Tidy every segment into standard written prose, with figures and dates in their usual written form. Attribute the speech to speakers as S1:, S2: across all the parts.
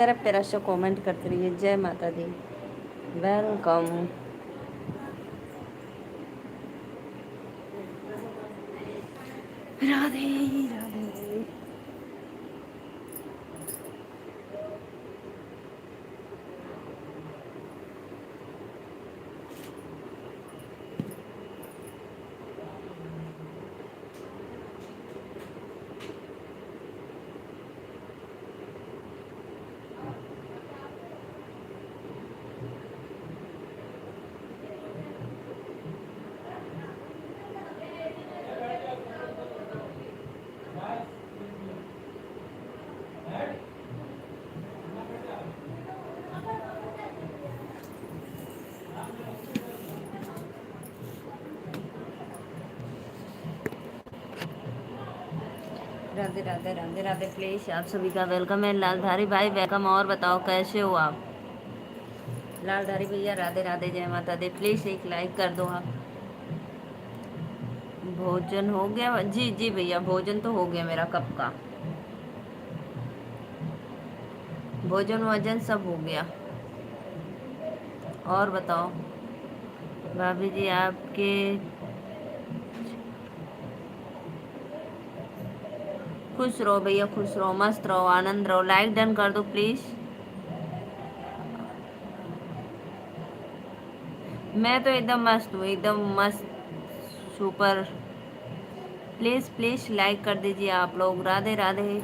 S1: प्यारा प्यारा सा कमेंट करते रहिए। जय माता दी, वेलकम। राधे राधे। राधे राधे राधे राधे। प्लीज आप सभी का वेलकम है। लालधारी भाई वेलकम। और बताओ कैसे हो आप? लालधारी भैया राधे राधे, जय माता दी। प्लीज एक लाइक कर दो आप। भोजन हो गया? जी जी भैया, भोजन तो हो गया मेरा कब का। भोजन वजन सब हो गया। और बताओ भाभी जी आपके। खुश रहो भैया, खुश रहो, मस्त रहो, आनंद रहो। लाइक डन कर दो प्लीज। मैं तो एकदम मस्त हूँ, एकदम मस्त, सुपर। प्लीज प्लीज लाइक कर दीजिए आप लोग। राधे राधे।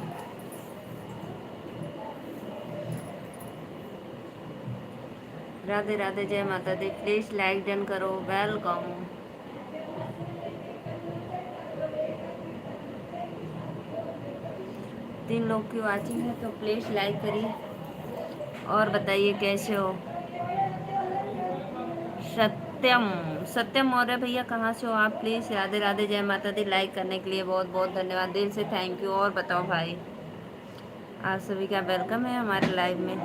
S1: राधे राधे, जय माता दी। प्लीज लाइक डन करो। वेलकम। 3 लोग की वाचिंग है तो प्लीज लाइक करिए। और बताइए कैसे हो? सत्यम, सत्यम मौर्य भैया कहाँ से हो आप? प्लीज राधे राधे, जय माता दी। लाइक करने के लिए बहुत बहुत धन्यवाद, दिल से थैंक यू। और बताओ भाई, आप सभी का वेलकम है हमारे लाइव में।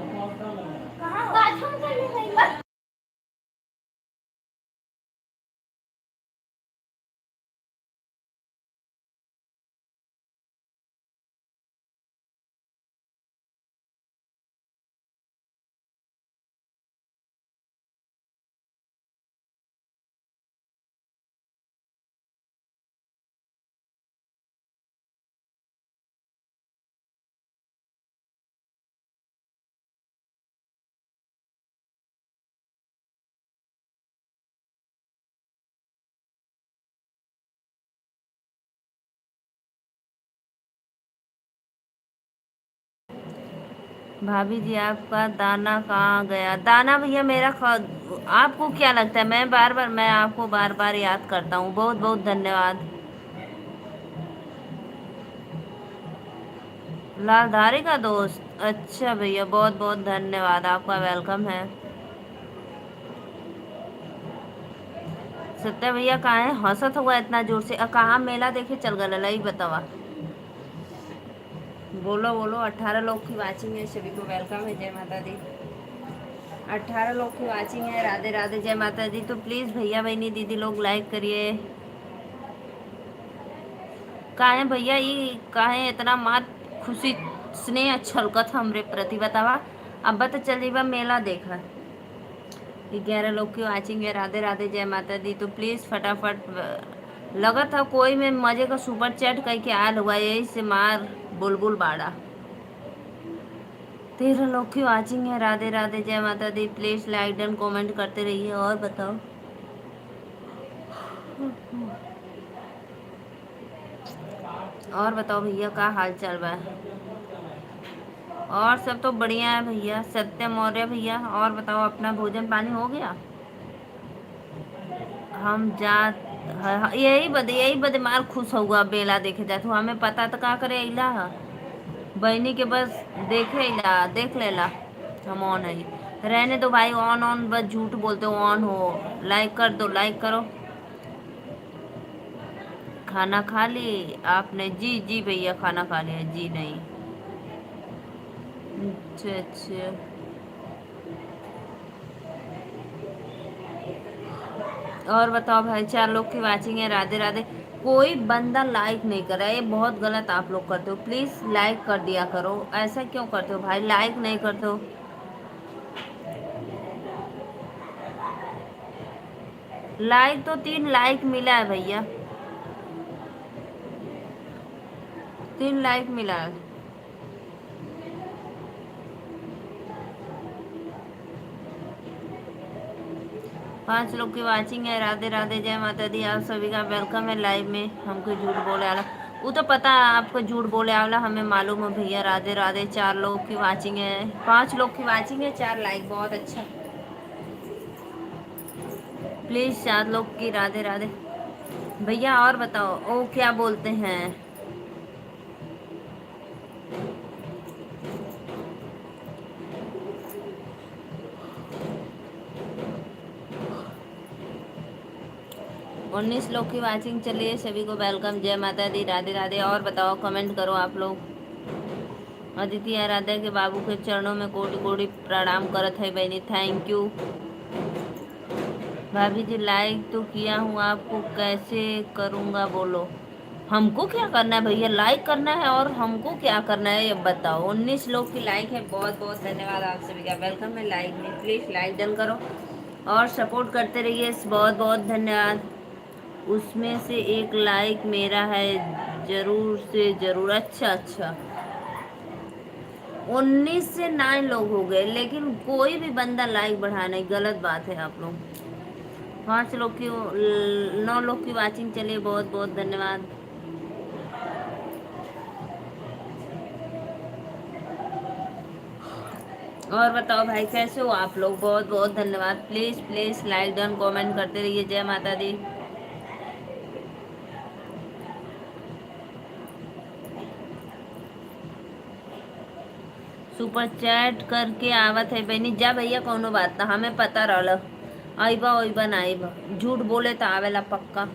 S1: भाभी जी आपका दाना कहाँ गया? दाना भैया मेरा आपको क्या लगता है मैं आपको बार बार याद करता हूँ? बहुत बहुत धन्यवाद। लालधारी का दोस्त, अच्छा भैया बहुत बहुत धन्यवाद, आपका वेलकम है। सत्या भैया कहाँ है? हंसत हुआ इतना जोर से कहाँ मेला देखे चल गए लई बतावा। बोलो बोलो। 18 लोग की वाचिंग है, सभी को वेलकम है। जय माता दी। 18 लोग की वाचिंग है। राधे राधे, जय माता दी। तो प्लीज भैया बहनी दीदी लोग लाइक करिए। काहे भैया ये काहे इतना मत खुशी स्नेह छलकत हमरे प्रति बतावा। अब तो चल बा मेला देखा। 11 लोग की वाचिंग है। राधे राधे, जय माता दी। तो प्लीज फटाफट लगा था कोई में मजे का सुपर चैट करके आयल हुआ, यही से मार बुलबुल बाड़ा। 13 लोग की वाचिंग है। राधे राधे, जय माता दी। प्लीज लाइक डन कमेंट करते रहिए। और बताओ, और बताओ भैया का हाल चाल बा? और सब तो बढ़िया है भैया। सत्यम मौर्य भैया और बताओ, अपना भोजन पानी हो गया? हम जा यही बदे मार खुश हुआ बेला देखे जात हूँ। हमें पता तो का करे अला है बहनी के बस देखे ला देख लेला। हम ऑन है, रहने दो भाई। ऑन ऑन बस झूठ बोलते हो। ऑन हो, लाइक कर दो, लाइक करो। खाना खा ली आपने? जी जी भैया खाना खा लिया। जी नहीं, अच्छा अच्छा। और बताओ भाई, 4 लोग की वाचिंग है। राधे राधे। कोई बंदा लाइक नहीं कर रहा है, ये बहुत गलत आप लोग करते हो। प्लीज लाइक कर दिया करो। ऐसा क्यों करते हो भाई, लाइक नहीं करते हो? लाइक तो 3 लाइक मिला है भैया, 3 लाइक मिला है। 5 लोग की वाचिंग है। राधे राधे, जय माता दी। आप सभी का वेलकम है लाइव में। हमको झूठ बोले आला, वो तो पता है आपको, झूठ बोले आला हमें मालूम है भैया। राधे राधे। 4 लोग की वाचिंग है, 5 लोग की वाचिंग है, 4 लाइक, बहुत अच्छा। प्लीज 4 लोग की राधे राधे। भैया और बताओ, ओ क्या बोलते हैं? 19 लोग की वाचिंग चलिए, सभी को वेलकम, जय माता दी, राधे राधे। और बताओ, कमेंट करो आप लोग। अदिति आराध्या के बाबू के चरणों में कोटि कोटि प्रणाम करत है बहनी, थैंक यू। भाभी जी लाइक तो किया हूँ, आपको कैसे करूँगा बोलो? हमको क्या करना है भैया, लाइक करना है, और हमको क्या करना है ये बताओ। 19 लोग की लाइक है, बहुत बहुत धन्यवाद आप सभी का, वेलकम है लाइक में। प्लीज़ लाइक डन करो और सपोर्ट करते रहिए, बहुत बहुत धन्यवाद। उसमें से 1 लाइक मेरा है, जरूर से जरूर। अच्छा अच्छा, 19 से 9 लोग हो गए, लेकिन कोई भी बंदा लाइक बढ़ा नहीं, गलत बात है आप लोग। 5 लोग की 9 लोग की वाचिंग चलिए, बहुत बहुत धन्यवाद। और बताओ भाई, कैसे हो आप लोग? बहुत बहुत धन्यवाद। Please please like done, comment करते रहिए, जय माता दी। सुपर चैट करके आवत है बहनी, जा भैया, कोनो बात ना, हमें पता रहल। आइबा ओइबा ना आइबा, झूठ बोले तो आवेला पक्का।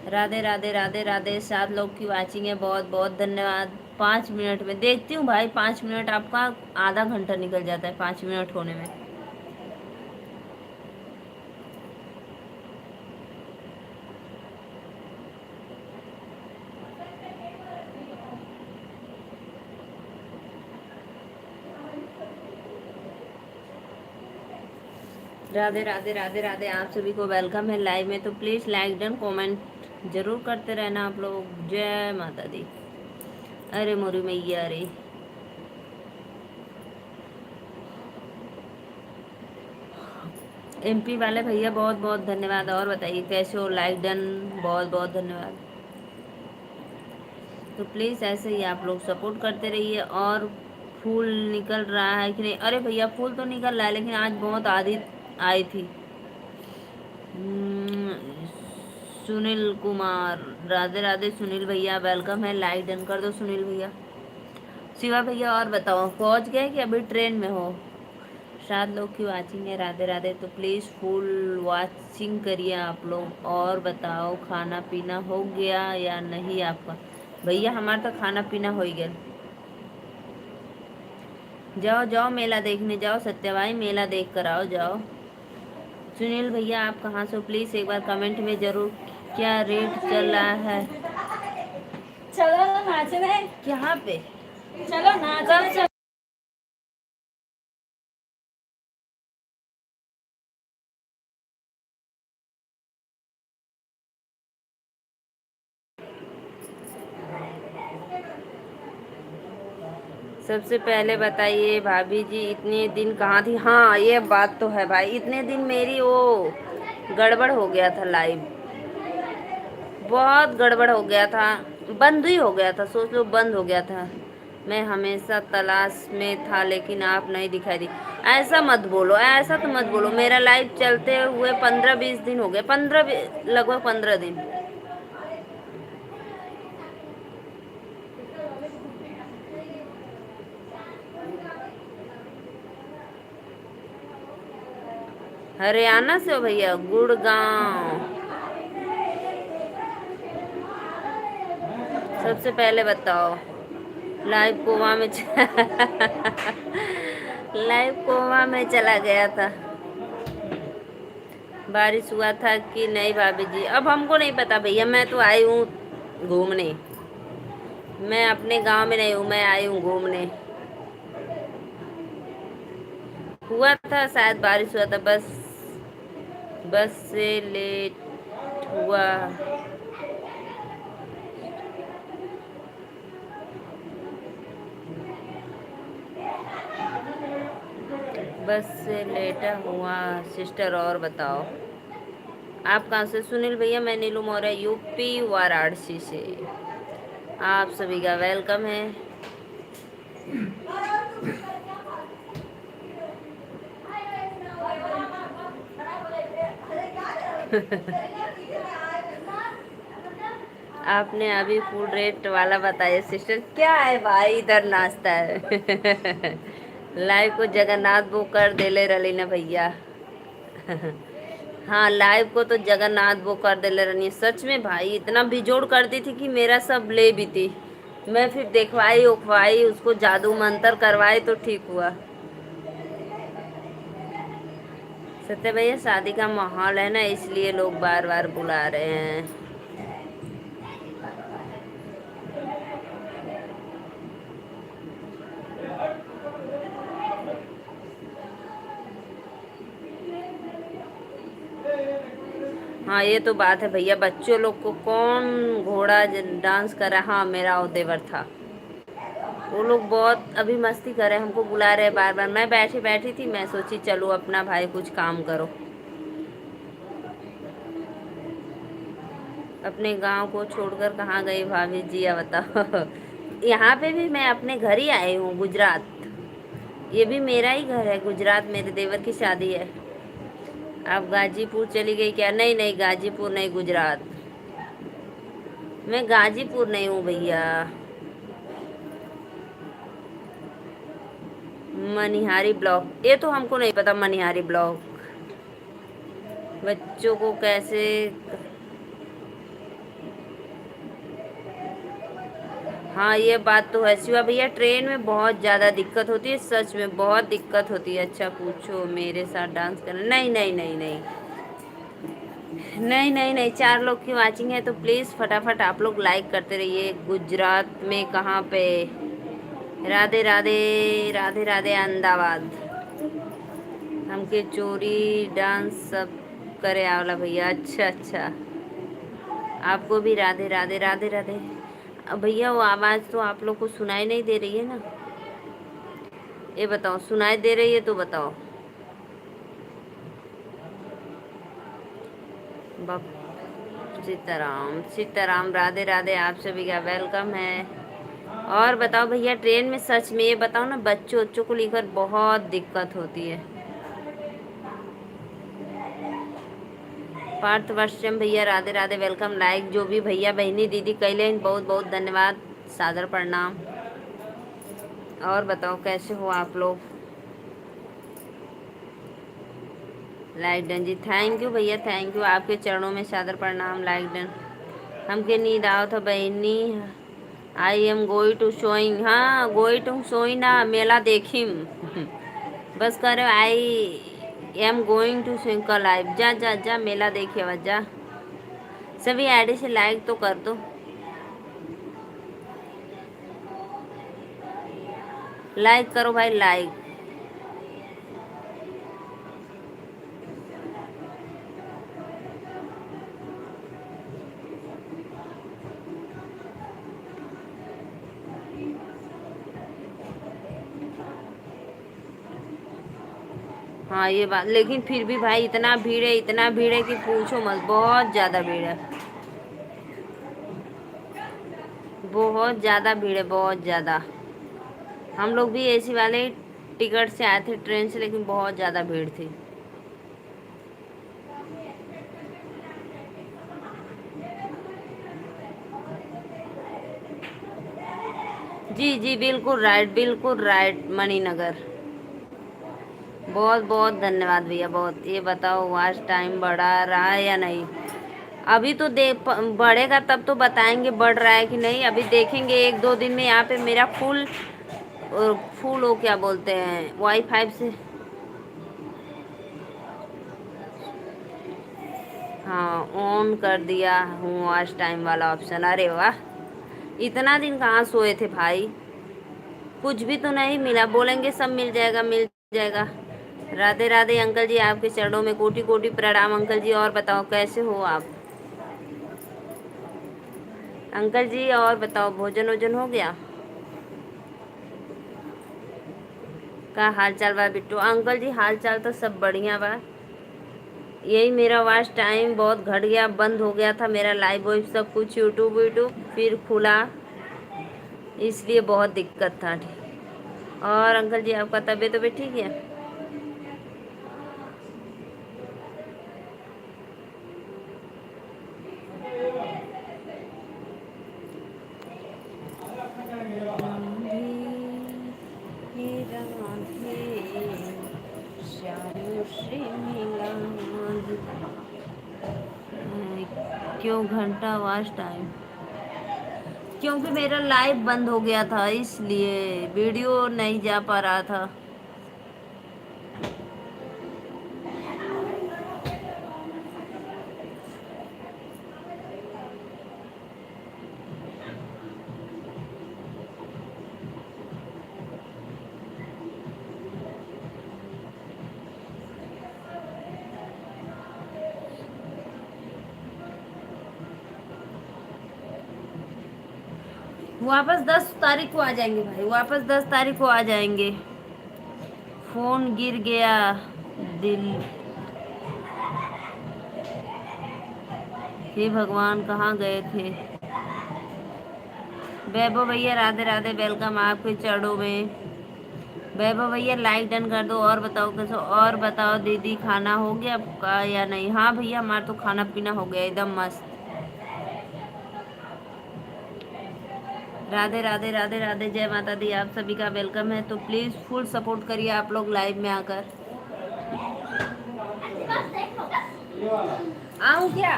S1: राधे राधे राधे राधे। 7 लोग की वाचिंग है, बहुत बहुत धन्यवाद। 5 मिनट में देखती हूँ भाई, 5 मिनट आपका आधा घंटा निकल जाता है 5 मिनट होने में। राधे राधे राधे राधे, आप सभी को वेलकम है लाइव में। तो प्लीज़ लाइक डन, कमेंट जरूर करते रहना आप लोग। जय माता दी। अरे मोरी मैया रे। एमपी वाले भैया बहुत बहुत धन्यवाद। और बताइए कैसे हो, लाइक डन, बहुत बहुत धन्यवाद। तो प्लीज़ ऐसे ही आप लोग सपोर्ट करते रहिए। और फूल निकल रहा है कि नहीं? अरे भैया फूल तो निकल रहा है, लेकिन आज बहुत आधी आई थी। हम्म, सुनील कुमार, राधे राधे सुनील भैया, वेलकम है, लाइक डन कर दो सुनील भैया। शिवा भैया और बताओ, पहुंच गए कि अभी ट्रेन में हो? 7 लोग की वाचिंग है, राधे राधे। तो प्लीज़ फुल वाचिंग करिए आप लोग। और बताओ, खाना पीना हो गया या नहीं आपका? भैया हमारा तो खाना पीना हो ही गया। जाओ जाओ मेला देखने जाओ, सत्यभाई मेला देख कर आओ, जाओ। सुनील भैया आप कहाँ से हो? प्लीज़ एक बार कमेंट में ज़रूर, क्या रेट चल रहा है? चलो नाचने। यहाँ पे चलो नाचने। सबसे पहले बताइए भाभी जी, इतने दिन कहाँ थी? हाँ ये बात तो है भाई, इतने दिन मेरी वो गड़बड़ हो गया था लाइव, बहुत गड़बड़ हो गया था, बंद ही हो गया था, सोच लो बंद हो गया था। मैं हमेशा तलाश में था लेकिन आप नहीं दिखाई दी। ऐसा मत बोलो, ऐसा तो मत बोलो। मेरा लाइव चलते हुए 15-20 दिन हो गए, लगभग 15 दिन। हरियाणा से हो भैया? गुड़गांव। सबसे पहले बताओ, लाइव कोमा में लाइव कोमा में चला गया था। बारिश हुआ था कि नहीं भाभी जी? अब हमको नहीं पता भैया, मैं तो आई हूँ घूमने। मैं अपने गांव में नहीं हूँ, मैं आई हूँ घूमने। हुआ था शायद, बारिश हुआ था, बस बस से लेट हुआ। बस से लेटा हुआ सिस्टर। और बताओ, आप कहाँ से? सुनील भैया, मैं नीलू मौर्य, यूपी वाराणसी से। आप सभी का वेलकम है। आपने अभी फुल रेट वाला बताया सिस्टर। क्या है भाई, इधर नाश्ता है। लाइव को जगन्नाथ बुक कर दे ले रही ना भैया। हाँ, लाइव को तो जगन्नाथ वो कर दे ले रही। सच में भाई, इतना बिजोड़ कर दी थी कि मेरा सब ले भी थी। मैं फिर देखवाई उखवाई, उसको जादू मंतर करवाई तो ठीक हुआ। सत्य भैया, शादी का माहौल है ना, इसलिए लोग बार बार बुला रहे हैं। हाँ, ये तो बात है भैया। बच्चों लोग को कौन घोड़ा डांस कर रहा? हाँ, मेरा वो देवर था। वो लोग बहुत अभी मस्ती कर रहे हैं, हमको बुला रहे हैं बार बार। मैं बैठी बैठी थी, मैं सोची चलो अपना भाई कुछ काम करो। अपने गांव को छोड़कर कहाँ गई भाभी जी, या बताओ। यहाँ पे भी मैं अपने घर ही आई हूँ, गुजरात। ये भी मेरा ही घर है, गुजरात। मेरे देवर की शादी है। आप गाजीपुर चली गई क्या? नहीं नहीं, गाजीपुर नहीं, गुजरात। मैं गाजीपुर नहीं हूँ भैया। मनिहारी ब्लॉक, ये तो हमको नहीं पता। मनिहारी ब्लॉक बच्चों को कैसे? हाँ, ये बात तो है शिवा भैया, ट्रेन में बहुत ज़्यादा दिक्कत होती है, सच में बहुत दिक्कत होती है। अच्छा, पूछो मेरे साथ डांस करना? नहीं नहीं नहीं नहीं नहीं नहीं नहीं। 4 लोग की वाचिंग है तो प्लीज़ फटाफट आप लोग लाइक करते रहिए। गुजरात में कहाँ पे? राधे राधे। राधे राधे अहमदाबाद। हमके चोरी डांस सब करे आवला भैया। अच्छा अच्छा, आपको भी राधे राधे। राधे राधे। अब भैया, वो आवाज़ तो आप लोग को सुनाई नहीं दे रही है ना? ये बताओ, सुनाई दे रही है तो बताओ। बाप, सीताराम सीताराम। राधे राधे, आप सभी का वेलकम है। और बताओ भैया, ट्रेन में सच में ये बताओ ना, बच्चों बच्चों को लेकर बहुत दिक्कत होती है। पार्थवर्षम भैया, राधे राधे, वेलकम। लाइक जो भी भैया बहनी दीदी कैले, बहुत बहुत धन्यवाद, सादर प्रणाम। और बताओ कैसे हो आप लोग? लाइक डन जी, थैंक यू भैया, थैंक यू। आपके चरणों में सादर प्रणाम। Like done. हमके नींद आओ था बहनी। I am going to showing. हाँ, गोइंग टू शोइंग ना, मेला देखिम। बस करो, I am going to showing का लाइव। जा जा जा, मेला देखे जा। सभी आईडी से लाइक तो कर दो। लाइक करो भाई, लाइक। हाँ, ये बात, लेकिन फिर भी भाई इतना भीड़ है, इतना भीड़ है कि पूछो मत। बहुत ज़्यादा भीड़ है, बहुत ज़्यादा भीड़ है, बहुत ज़्यादा। हम लोग भी एसी वाले टिकट से आए थे, ट्रेन से, लेकिन बहुत ज़्यादा भीड़ थी। जी जी, बिल्कुल राइट, बिल्कुल राइट, मणिनगर। बहुत बहुत धन्यवाद भैया, बहुत। ये बताओ, वॉच टाइम बढ़ा रहा है या नहीं? अभी तो बढ़ेगा तब तो बताएंगे बढ़ रहा है कि नहीं। अभी देखेंगे 1-2 दिन में। यहाँ पे मेरा फुल फुल वो क्या बोलते हैं, वाईफाई से। हाँ, ऑन कर दिया हूँ वॉच टाइम वाला ऑप्शन। अरे वाह, इतना दिन कहाँ सोए थे भाई? कुछ भी तो नहीं मिला, बोलेंगे सब मिल जाएगा मिल जाएगा। राधे राधे अंकल जी, आपके चरणों में कोटि कोटि प्रणाम अंकल जी। और बताओ कैसे हो आप अंकल जी? और बताओ भोजन वोजन हो गया? का हाल चाल बा बिट्टू? अंकल जी हाल चाल तो सब बढ़िया बा। यही मेरा वॉच टाइम बहुत घट गया, बंद हो गया था मेरा लाइव वाइव सब कुछ, यूट्यूब यूट्यूब फिर खुला, इसलिए बहुत दिक्कत था। और अंकल जी आपका तबीयत तबीयत ठीक है? क्यों घंटा वॉच टाइम? क्योंकि मेरा लाइव बंद हो गया था, इसलिए वीडियो नहीं जा पा रहा था। वापस 10 तारीख को आ जाएंगे भाई, वापस 10 तारीख को आ जाएंगे। फोन गिर गया दिल, हे भगवान कहाँ गए थे? वैभव भैया राधे राधे, वेलकम आपके चरणों में। वैभव भैया लाइक डन कर दो। और बताओ कैसे? और बताओ दीदी खाना हो गया आपका या नहीं? हाँ भैया हमारा तो खाना पीना हो गया एकदम मस्त। राधे राधे राधे राधे, जय माता दी, आप सभी का वेलकम है। तो प्लीज़ फुल सपोर्ट करिए आप लोग लाइव में आकर। आऊँ क्या?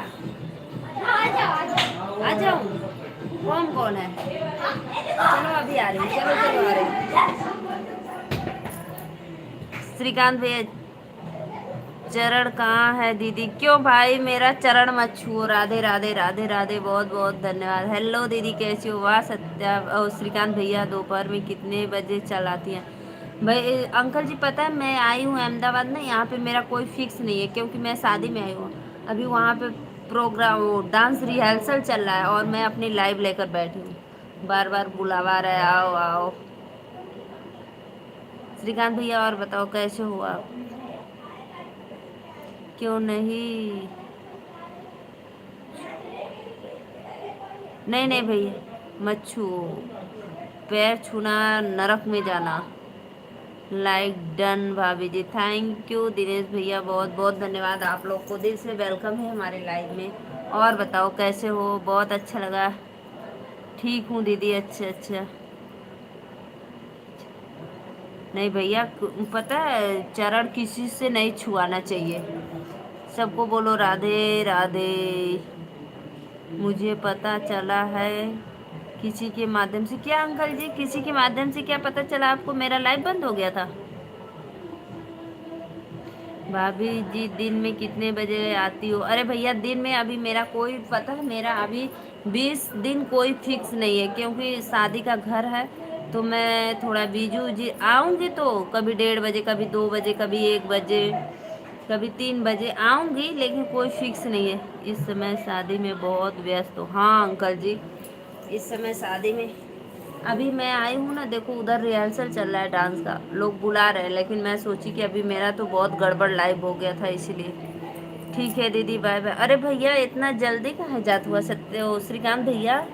S1: आ जाऊँ? कौन कौन है? चलो अभी आ रही हूँ, चलो चलो आ रही हूँ। श्रीकांत भैया चरण कहाँ है दीदी? क्यों भाई मेरा चरण मत छुओ। राधे राधे राधे राधे, बहुत बहुत धन्यवाद। हेलो दीदी कैसी हो? वाह सत्या श्रीकांत भैया दोपहर में कितने बजे चल आती हैं? भाई अंकल जी पता है मैं आई हूँ अहमदाबाद ना, यहाँ पे मेरा कोई फिक्स नहीं है क्योंकि मैं शादी में आई हूँ। अभी वहाँ पे प्रोग्राम वो डांस रिहर्सल चल रहा है और मैं अपनी लाइव लेकर बैठी हूँ, बार बार बुलावा रहा है आओ आओ। श्रीकांत भैया और बताओ कैसे हो आप? क्यों नहीं? नहीं नहीं भैया मत छुओ, पैर छूना नरक में जाना। लाइक डन भाभी जी, थैंक यू दिनेश भैया, बहुत बहुत धन्यवाद। आप लोग को दिल से वेलकम है हमारे लाइव में। और बताओ कैसे हो? बहुत अच्छा लगा। ठीक हूँ दीदी, अच्छा अच्छा। नहीं भैया पता है चरण किसी से नहीं छुआना चाहिए। सबको बोलो राधे राधे। मुझे पता चला है किसी के माध्यम से। क्या अंकल जी किसी के माध्यम से क्या पता चला आपको? मेरा लाइव बंद हो गया था। भाभी जी दिन में कितने बजे आती हो? अरे भैया दिन में अभी मेरा कोई पता है, मेरा अभी 20 दिन कोई फिक्स नहीं है क्योंकि शादी का घर है। तो मैं थोड़ा बिजी उजी आऊँगी तो कभी 1:30 बजे, कभी 2 बजे, कभी 1 बजे, कभी 3 बजे आऊँगी, लेकिन कोई फिक्स नहीं है। इस समय शादी में बहुत व्यस्त हो? हाँ अंकल जी इस समय शादी में अभी मैं आई हूँ ना, देखो उधर रिहर्सल चल रहा है डांस का, लोग बुला रहे हैं, लेकिन मैं सोची कि अभी मेरा तो बहुत गड़बड़ लाइव हो गया था इसलिए। ठीक है दीदी बाय बाय। अरे भैया इतना जल्दी कहाँ जात हुआ? सत्य हो श्रीकांत भैया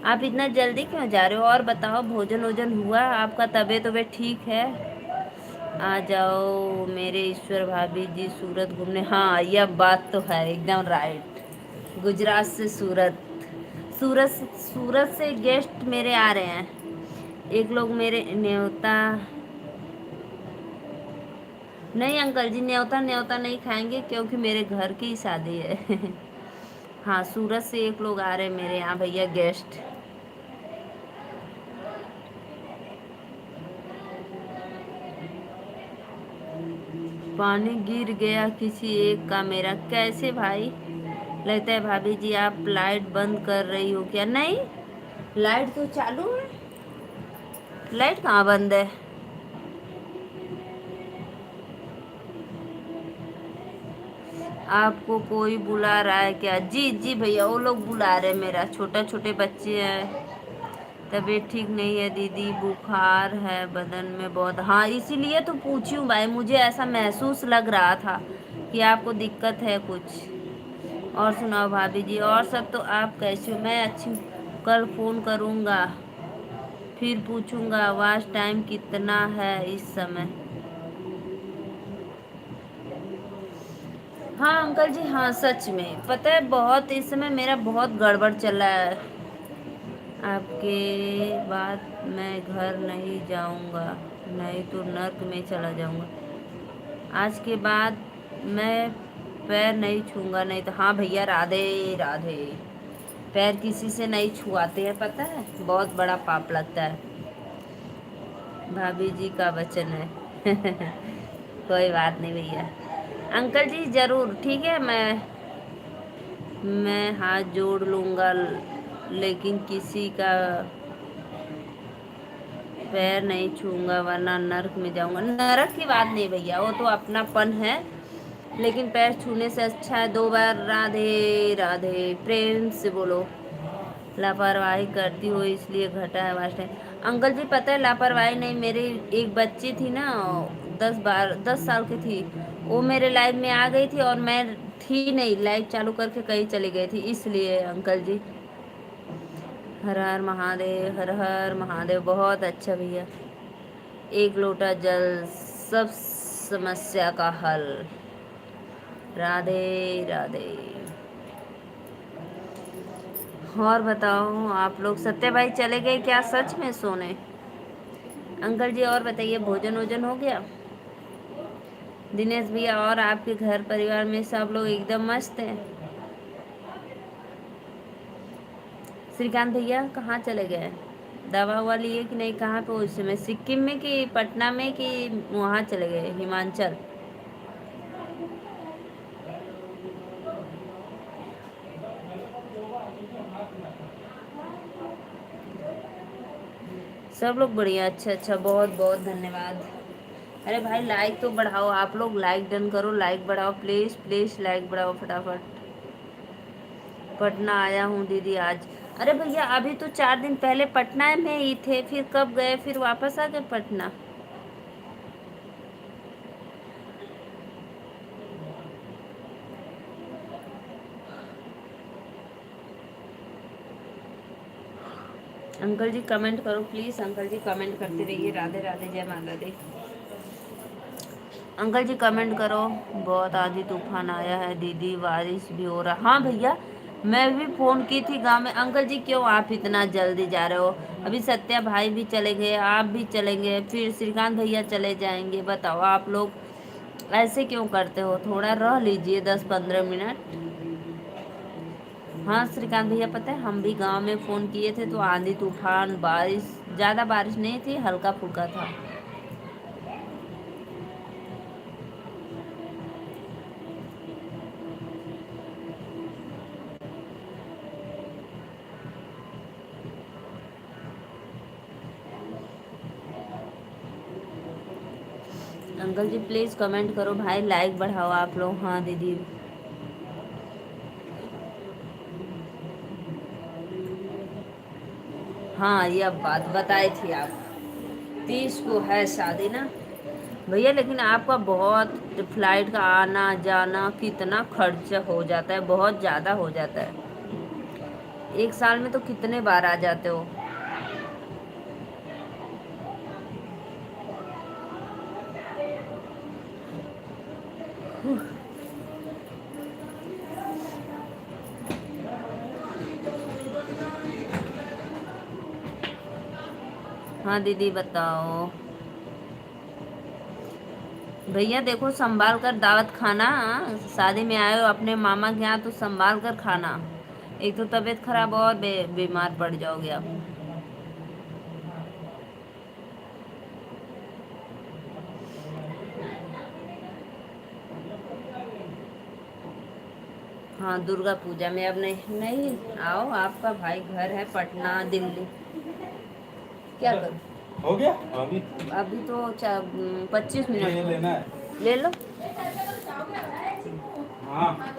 S1: आप इतना जल्दी क्यों जा रहे हो? और बताओ भोजन वोजन हुआ आपका? तबीयत वबीयत ठीक है? आ जाओ मेरे ईश्वर भाभी जी सूरत घूमने। हाँ यह बात तो है एकदम राइट। गुजरात से सूरत, सूरत सूरत से गेस्ट मेरे आ रहे हैं। एक लोग मेरे न्योता। नहीं अंकल जी न्योता न्योता नहीं खाएंगे क्योंकि मेरे घर की ही शादी है। हाँ सूरत से एक लोग आ रहे हैं मेरे यहाँ भैया गेस्ट। पानी गिर गया किसी एक का मेरा। कैसे भाई? लगता है भाभी जी आप लाइट बंद कर रही हो क्या? नहीं, लाइट तो चालू है। लाइट कहाँ बंद है? आपको कोई बुला रहा है क्या? जी जी भैया, वो लोग बुला रहे हैं, मेरा छोटा छोटे बच्चे हैं। तबीयत ठीक नहीं है दीदी, बुखार है बदन में बहुत। हाँ, इसीलिए तो पूछी हूँ भाई, मुझे ऐसा महसूस लग रहा था कि आपको दिक्कत है कुछ। और सुनाओ भाभी जी, और सब तो आप कैसे हो? मैं अच्छी हूँ। कल फोन करूँगा, फिर पूछूंगा आवाज टाइम कितना है इस समय। हाँ अंकल जी, हाँ सच में पता है, बहुत इस समय मेरा बहुत गड़बड़ चल रहा है। आपके बाद मैं घर नहीं जाऊंगा, नहीं तो नर्क में चला जाऊंगा। आज के बाद मैं पैर नहीं छूंगा, नहीं तो। हाँ भैया, राधे राधे। पैर किसी से नहीं छुआते हैं, पता है, बहुत बड़ा पाप लगता है। भाभी जी का वचन है। कोई बात नहीं भैया। अंकल जी जरूर, ठीक है, मैं हाथ जोड़ लूंगा, लेकिन किसी का पैर नहीं छूंगा वरना नरक में जाऊंगा। नरक की बात नहीं भैया, वो तो अपनापन है। लेकिन पैर छूने से अच्छा है 2 बार राधे राधे प्रेम से बोलो। लापरवाही करती हो इसलिए घटा है वास्ट है। अंकल जी पता है, लापरवाही नहीं, मेरी एक बच्ची थी ना, 10 साल की थी। वो मेरे लाइफ में आ गई थी और मैं थी नहीं, लाइट चालू करके कहीं चली गई थी, इसलिए अंकल जी। हर हर महादेव, हर हर महादेव। बहुत अच्छा भैया, एक लोटा जल, सब समस्या का हल। राधे राधे। और बताओ, आप लोग सत्य भाई चले गए क्या सच में सोने? अंकल जी और बताइए, भोजन वोजन हो गया? दिनेश भैया और आपके घर परिवार में सब लोग एकदम मस्त हैं? श्रीकांत भैया कहाँ चले गए? दवा हुआ लिए कि नहीं? कहाँ पे उस समय, सिक्किम में कि पटना में कि वहाँ चले गए हिमाचल? सब लोग बढ़िया, अच्छा अच्छा, बहुत बहुत धन्यवाद। अरे भाई लाइक तो बढ़ाओ, आप लोग लाइक डन करो, लाइक बढ़ाओ प्लीज़ प्लीज़, लाइक बढ़ाओ फटाफट। पटना आया हूँ दीदी आज। अरे भैया अभी तो 4 दिन पहले पटना में ही थे, फिर कब गए, फिर वापस आ गए पटना? अंकल जी कमेंट करो प्लीज़, अंकल जी कमेंट करते रहिए। राधे राधे, जय माता दी। अंकल जी कमेंट करो। बहुत आंधी तूफान आया है दीदी, बारिश भी हो रहा। हाँ भैया, मैं भी फ़ोन की थी गांव में। अंकल जी क्यों आप इतना जल्दी जा रहे हो? अभी सत्या भाई भी चले गए, आप भी चलेंगे, फिर श्रीकांत भैया चले जाएंगे। बताओ आप लोग ऐसे क्यों करते हो? थोड़ा रह लीजिए 10-15 मिनट। हाँ श्रीकांत भैया, पता है हम भी गांव में फ़ोन किए थे तो आंधी तूफान बारिश, ज़्यादा बारिश नहीं थी, हल्का फुल्का था। अंकल जी प्लीज़ कमेंट करो भाई, लाइक बढ़ाओ आप लोग। हाँ दीदी। हाँ ये अब बात बताई थी आप, 30 को है शादी ना भैया, लेकिन आपका बहुत फ्लाइट का आना जाना कितना खर्च हो जाता है, बहुत ज़्यादा हो जाता है। एक साल में तो कितने बार आ जाते हो? हाँ दीदी बताओ। भैया देखो, संभाल कर दावत खाना, शादी में आए हो अपने मामा के यहाँ तो संभाल कर खाना। एक तो तबीयत खराब और बीमार पड़ जाओगे आप। हाँ, दुर्गा पूजा में। अब नहीं नहीं आओ, आपका भाई घर है पटना दिल्ली। क्या करूँ?
S2: हो गया अभी?
S1: अभी तो 25 मिनट
S2: ये
S1: हो
S2: लेना
S1: गए।
S2: है।
S1: ले लो।
S2: हाँ।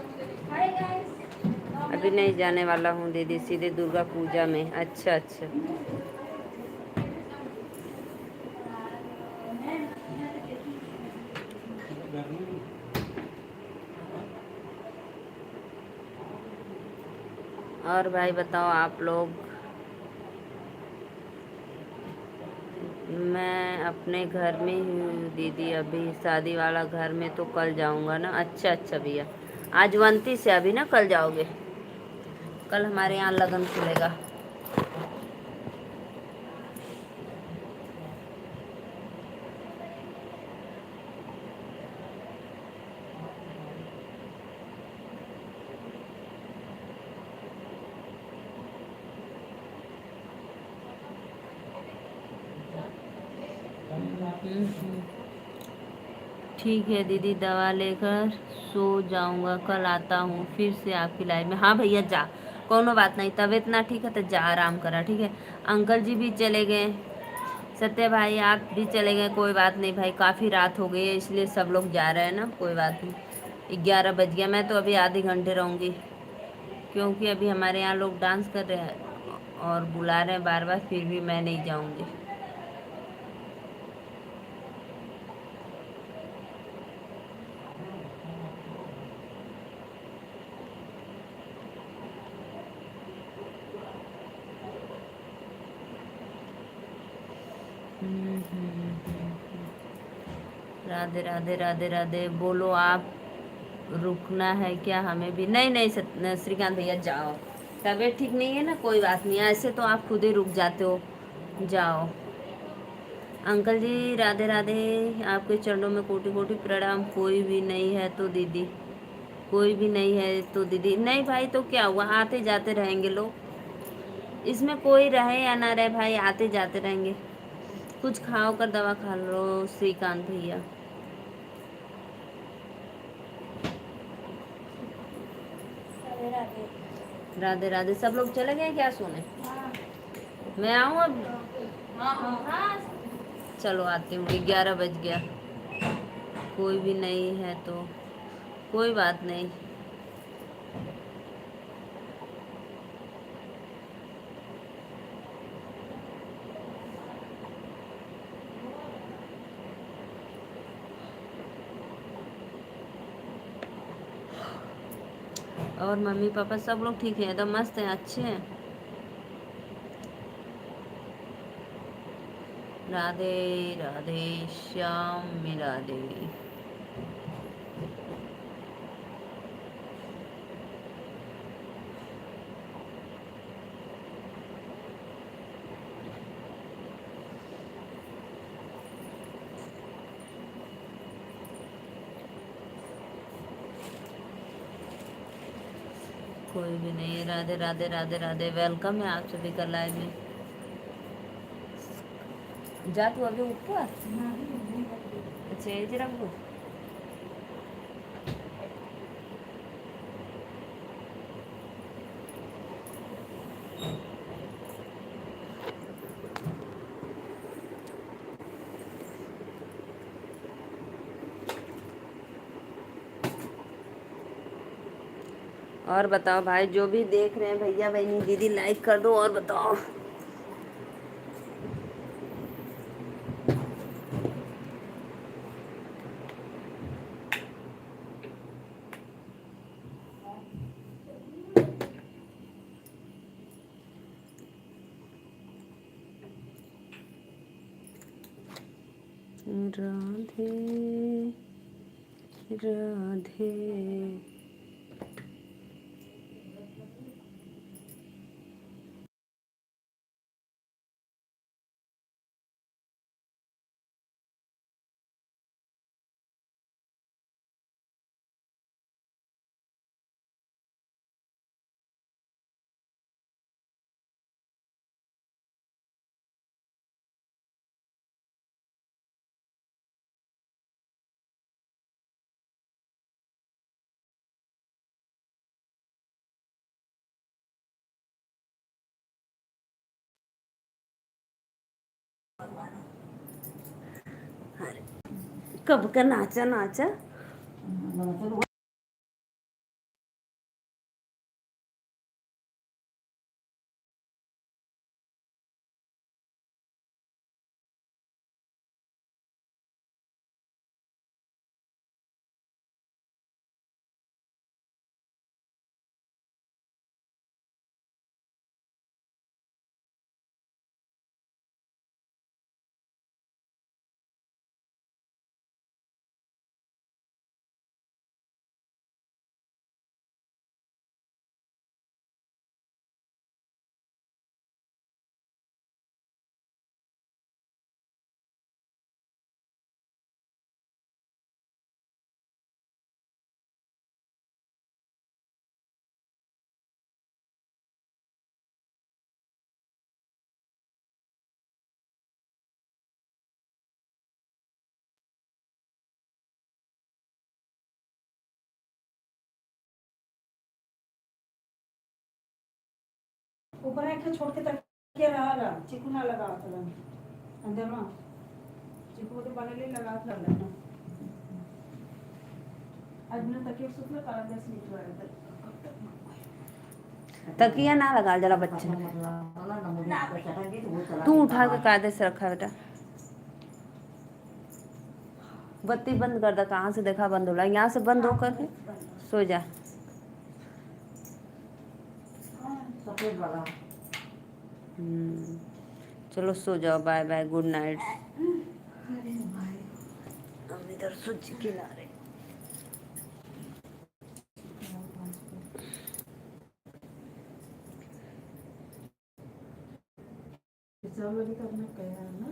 S1: अभी नहीं जाने वाला हूँ दीदी, सीधे दुर्गा पूजा में। अच्छा अच्छा। और भाई बताओ आप लोग। मैं अपने घर में ही हूँ दीदी, अभी शादी वाला घर में तो कल जाऊँगा ना। अच्छा अच्छा भैया, आज 29 से, अभी ना कल जाओगे? कल हमारे यहाँ लगन खुलेगा। ठीक है दीदी, दवा लेकर सो जाऊंगा, कल आता हूँ फिर से आपकी लाइफ में। हाँ भैया जा, कोनो बात नहीं, तबीयत ना ठीक है तो जा आराम करा, ठीक है। अंकल जी भी चले गए, सत्य भाई आप भी चले गए, कोई बात नहीं भाई, काफ़ी रात हो गई है इसलिए सब लोग जा रहे हैं ना, कोई बात नहीं। 11 बज गया, मैं तो अभी आधे घंटे रहूँगी, क्योंकि अभी हमारे यहाँ लोग डांस कर रहे हैं और बुला रहे हैं बार बार, फिर भी मैं नहीं जाऊँगी। राधे राधे राधे राधे। बोलो आप, रुकना है क्या हमें भी? नहीं नहीं श्रीकांत भैया जाओ, तबीयत ठीक नहीं है ना, कोई बात नहीं, ऐसे तो आप खुद ही रुक जाते हो, जाओ। अंकल जी राधे राधे, आपके चरणों में कोटि कोटि प्रणाम। कोई भी नहीं है तो दीदी, कोई भी नहीं है तो दीदी, नहीं भाई तो क्या हुआ, आते जाते रहेंगे लोग, इसमें कोई रहे या ना रहे भाई, आते जाते रहेंगे। कुछ खाओ कर दवा खा लो श्रीकांत भैया। राधे राधे। सब लोग चले गए क्या सोने? मैं आऊँ अब? चलो आती हूँ, 11 बज गया। कोई भी नहीं है तो कोई बात नहीं। और मम्मी पापा सब लोग ठीक हैं, एकदम मस्त हैं, अच्छे हैं। राधे राधे श्याम में राधे। कोई भी नहीं है। राधे राधे राधे राधे। वेलकम है आप सभी का लाइव में। जा तू अभी ऊपर। अच्छा ये जरा वो। और बताओ भाई, जो भी देख रहे हैं भैया बहनी दीदी, लाइक कर दो और बताओ। राधे राधे। अरे कब का नाचा नाचा।
S3: ऊपर एक छोड़ के तकिया रहा चिकू ना लगा था अंदर में चिकू तो बने ले लगा था ना आज मैंने तकिया सुतला काला 10 मिनट वाला
S1: तकिया ना लगा जरा बच्चे तू उठा के कायदे से रखा बेटा। बत्ती बंद कर दे, कहाँ से देखा बंद हो रहा है, यहाँ से बंद होकर के सो जा।
S3: सफेद वाला
S1: चलो सो जाओ, बाय बाय, गुड नाइट। हम इधर सूजी खिला रहे।
S3: सब लगी तो अपने कह रहा है ना।